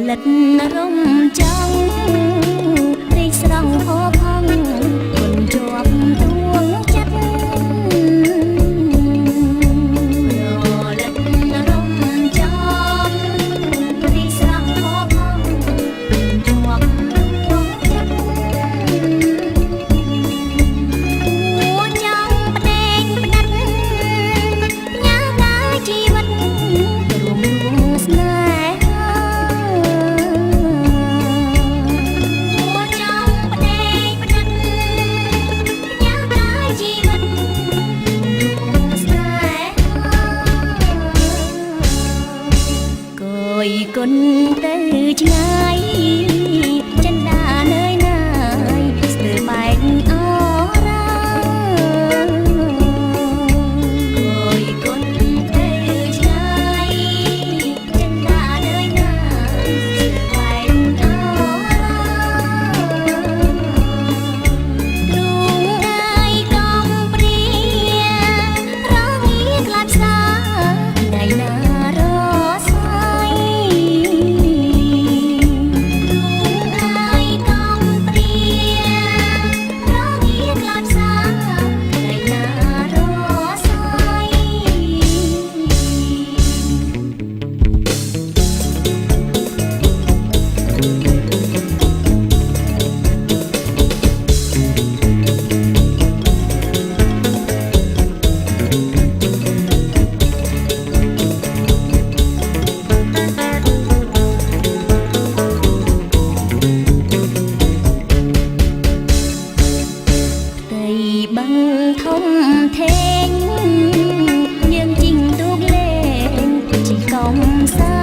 លិតរំចង់រីកស្រង់ផផង់គុនជាប់ទួងចិត្តរលិតរំចង់រីកស្រង់ផផង់គុនជាប់ទួងចិត្តួចង់ផ្ដេកផ្ដាត់ញ៉ាំដើរជីវិតរួមស្នេហ៍គុនទៅឆ្ងាយចិនដានើយណាយស្ទើរបែកអរ៉ាគុនទៅឆ្ងាយចិនដានើយណាយស្ទើរបែកអរ៉ាទ្រូងអាយកំព្រារងាខ្លាចផ្សាថ្ងៃណាบังทมเทงยังจริงตูกเลงจีกอมซา